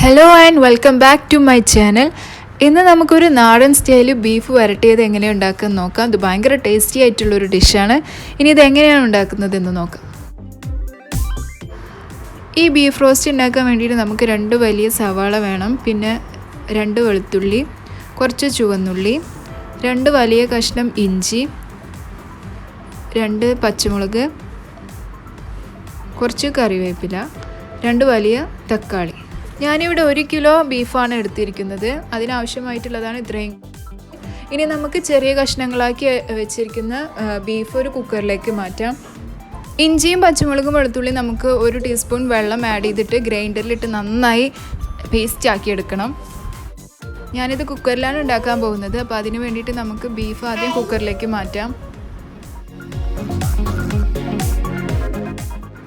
Hello and welcome back to my channel. ഇന്ന് നമുക്കൊരു നാടൻ സ്റ്റൈൽ ബീഫ് വരട്ടിയത് എങ്ങനെയാണ് ഉണ്ടാക്കുന്നത് നോക്കാം. ഇത് ഭയങ്കര ടേസ്റ്റി ആയിട്ടുള്ളൊരു ഡിഷാണ്. ഇനി ഇത് എങ്ങനെയാണ് ഉണ്ടാക്കുന്നതെന്ന് നോക്കാം. ഈ ബീഫ് റോസ്റ്റ് ഉണ്ടാക്കാൻ വേണ്ടിയിട്ട് നമുക്ക് 2 വലിയ സവാള വേണം, പിന്നെ 2 വെളുത്തുള്ളി, കുറച്ച് ചുവന്നുള്ളി, 2 വലിയ കഷ്ണം ഇഞ്ചി, 2 പച്ചമുളക്, കുറച്ച് കറിവേപ്പില, 2 വലിയ തക്കാളി. ഞാനിവിടെ 1 കിലോ ബീഫാണ് എടുത്തിരിക്കുന്നത്. അതിനാവശ്യമായിട്ടുള്ളതാണ് ഇത്രയും. ഇനി നമുക്ക് ചെറിയ കഷ്ണങ്ങളാക്കി വെച്ചിരിക്കുന്ന ബീഫ് ഒരു കുക്കറിലേക്ക് മാറ്റാം. ഇഞ്ചിയും പച്ചമുളകും വെളുത്തുള്ളി നമുക്ക് 1 ടീസ്പൂൺ വെള്ളം ആഡ് ചെയ്തിട്ട് ഗ്രൈൻഡറിലിട്ട് നന്നായി പേസ്റ്റ് ആക്കിയെടുക്കണം. ഞാനിത് കുക്കറിലാണ് ഉണ്ടാക്കാൻ പോകുന്നത്. അപ്പോൾ അതിന് വേണ്ടിയിട്ട് നമുക്ക് ബീഫ് ആദ്യം കുക്കറിലേക്ക് മാറ്റാം.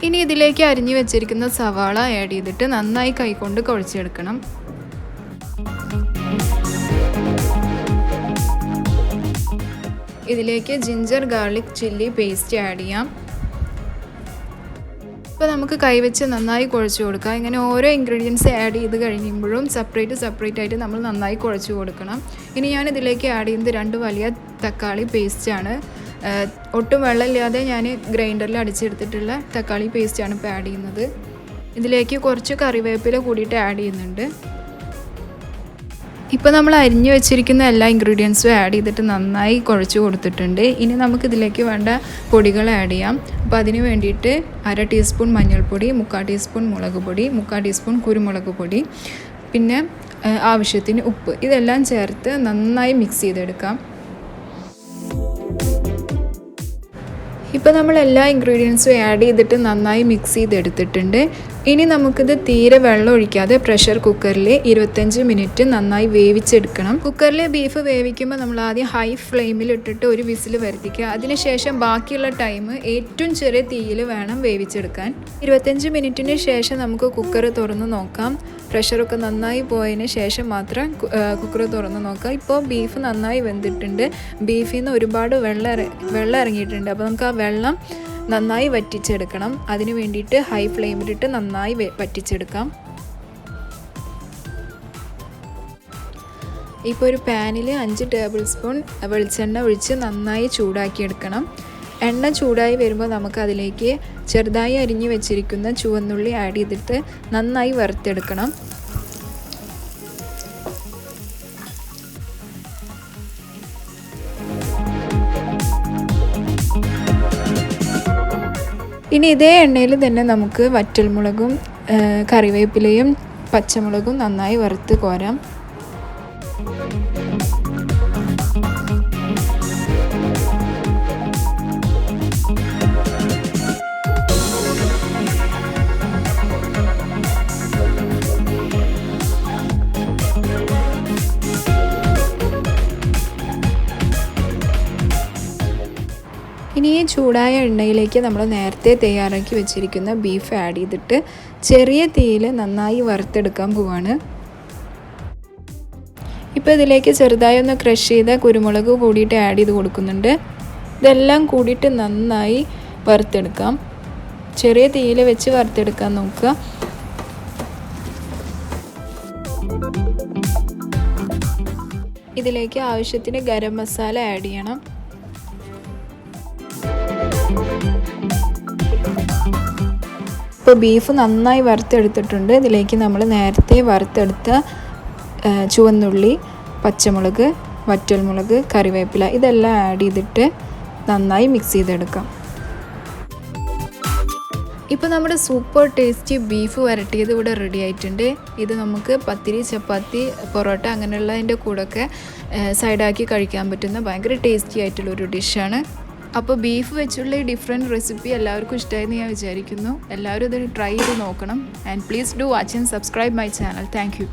ഇനി ഇതിലേക്ക് അരിഞ്ഞു വെച്ചിരിക്കുന്ന സവാള ആഡ് ചെയ്തിട്ട് നന്നായി കൈകൊണ്ട് കുഴച്ചെടുക്കണം. ഇതിലേക്ക് ginger garlic chilli paste add ചെയ്യാം. ഇപ്പോൾ നമുക്ക് കൈവച്ച് നന്നായി കുഴച്ച് കൊടുക്കാം. ഇങ്ങനെ ഓരോ ഇൻഗ്രീഡിയൻസ് ആഡ് ചെയ്ത് കഴിയുമ്പോഴും സെപ്പറേറ്റ് ആയിട്ട് നമ്മൾ നന്നായി കുഴച്ച് കൊടുക്കണം. ഇനി ഞാൻ ഇതിലേക്ക് ആഡ് ചെയ്യുന്നത് 2 വലിയ തക്കാളി പേസ്റ്റാണ്. ഒട്ടും വെള്ളമില്ലാതെ ഞാൻ ഗ്രൈൻഡറിൽ അടിച്ചെടുത്തിട്ടുള്ള തക്കാളി പേസ്റ്റാണ് ഇപ്പോൾ ആഡ് ചെയ്യുന്നത്. ഇതിലേക്ക് കുറച്ച് കറിവേപ്പില കൂടിയിട്ട് ആഡ് ചെയ്യുന്നുണ്ട്. ഇപ്പോൾ നമ്മൾ അരിഞ്ഞു വെച്ചിരിക്കുന്ന എല്ലാ ഇൻഗ്രീഡിയൻസും ആഡ് ചെയ്തിട്ട് നന്നായി കുഴച്ച് കൊടുത്തിട്ടുണ്ട്. ഇനി നമുക്കിതിലേക്ക് വേണ്ട പൊടികൾ ആഡ് ചെയ്യാം. അപ്പോൾ അതിന് വേണ്ടിയിട്ട് 1/2 ടീസ്പൂൺ മഞ്ഞൾപ്പൊടി, 3/4 ടീസ്പൂൺ മുളക് പൊടി, 3/4 ടീസ്പൂൺ കുരുമുളക് പൊടി, പിന്നെ ആവശ്യത്തിന് ഉപ്പ്. ഇതെല്ലാം ചേർത്ത് നന്നായി മിക്സ് ചെയ്തെടുക്കാം. ഇപ്പോൾ നമ്മൾ എല്ലാ ഇൻഗ്രീഡിയൻസും ആഡ് ചെയ്തിട്ട് നന്നായി മിക്സ് ചെയ്തെടുത്തിട്ടുണ്ട്. ഇനി നമുക്കിത് തീരെ വെള്ളം ഒഴിക്കാതെ പ്രഷർ കുക്കറിൽ 25 മിനിറ്റ് നന്നായി വേവിച്ചെടുക്കണം. കുക്കറിൽ ബീഫ് വേവിക്കുമ്പോൾ നമ്മൾ ആദ്യം ഹൈ ഫ്ലെയിമിൽ ഇട്ടിട്ട് 1 വിസിൽ വരുത്തിക്കുക. അതിനുശേഷം ബാക്കിയുള്ള ടൈം ഏറ്റവും ചെറിയ തീയിൽ വേണം വേവിച്ചെടുക്കാൻ. 25 മിനിറ്റിന് ശേഷം നമുക്ക് കുക്കർ തുറന്ന് നോക്കാം. പ്രഷറൊക്കെ നന്നായി പോയതിന് ശേഷം മാത്രം കുക്കർ തുറന്ന് നോക്കാം. ഇപ്പോൾ ബീഫ് നന്നായി വെന്തിട്ടുണ്ട്. ബീഫിൽ നിന്ന് ഒരുപാട് വെള്ളം ഇറങ്ങിയിട്ടുണ്ട്. അപ്പോൾ നമുക്ക് ആ വെള്ളം നന്നായി വറ്റിച്ചെടുക്കണം. അതിന് വേണ്ടിയിട്ട് ഹൈ ഫ്ലെയിമിലിട്ട് നന്നായി വറ്റിച്ചെടുക്കാം. ഇപ്പോൾ ഒരു പാനിൽ 5 ടേബിൾ സ്പൂൺ വെളിച്ചെണ്ണ ഒഴിച്ച് നന്നായി ചൂടാക്കിയെടുക്കണം. എണ്ണ ചൂടായി വരുമ്പോൾ നമുക്ക് അതിലേക്ക് ചെറുതായി അരിഞ്ഞു വെച്ചിരിക്കുന്ന ചുവന്നുള്ളി ആഡ് ചെയ്തിട്ട് നന്നായി വറുത്തെടുക്കണം. ഇനി ഇതേ എണ്ണയിൽ തന്നെ നമുക്ക് വറ്റൽമുളകും കറിവേപ്പിലയും പച്ചമുളകും നന്നായി വറുത്ത് കോരാം. ഇനി ഈ ചൂടായ എണ്ണയിലേക്ക് നമ്മൾ നേരത്തെ തയ്യാറാക്കി വെച്ചിരിക്കുന്ന ബീഫ് ആഡ് ചെയ്തിട്ട് ചെറിയ തീയിൽ നന്നായി വറുത്തെടുക്കാൻ പോവാണ്. ഇപ്പോൾ ഇതിലേക്ക് ചെറുതായി ഒന്ന് ക്രഷ് ചെയ്ത കുരുമുളക് കൂടിയിട്ട് ആഡ് ചെയ്ത് കൊടുക്കുന്നുണ്ട്. ഇതെല്ലാം കൂടിയിട്ട് നന്നായി വറുത്തെടുക്കാം. ചെറിയ തീയിൽ വെച്ച് വറുത്തെടുക്കാൻ നോക്കുക. ഇതിലേക്ക് ആവശ്യത്തിന് ഗരം മസാല ആഡ് ചെയ്യണം. ഇപ്പോൾ ബീഫ് നന്നായി വറുത്തെടുത്തിട്ടുണ്ട്. ഇതിലേക്ക് നമ്മൾ നേരത്തെ വറുത്തെടുത്ത ചുവന്നുള്ളി, പച്ചമുളക്, വറ്റൽമുളക്, കറിവേപ്പില ഇതെല്ലാം ആഡ് ചെയ്തിട്ട് നന്നായി മിക്സ് ചെയ്തെടുക്കാം. ഇപ്പോൾ നമ്മുടെ സൂപ്പർ ടേസ്റ്റി ബീഫ് വരട്ടിയത് ഇവിടെ റെഡി ആയിട്ടുണ്ട്. ഇത് നമുക്ക് പത്തിരി, ചപ്പാത്തി, പൊറോട്ട അങ്ങനെയുള്ളതിൻ്റെ കൂടെയൊക്കെ സൈഡാക്കി കഴിക്കാൻ പറ്റുന്ന ഭയങ്കര ടേസ്റ്റി ആയിട്ടുള്ളൊരു ഡിഷാണ്. അപ്പോൾ ബീഫ് വെച്ചുള്ള ഈ ഡിഫറെൻറ്റ് റെസിപ്പി എല്ലാവർക്കും ഇഷ്ടമായെന്ന് ഞാൻ വിചാരിക്കുന്നു. എല്ലാവരും ഇത് ട്രൈ ചെയ്ത് നോക്കണം. And please do watch and subscribe my channel. Thank you.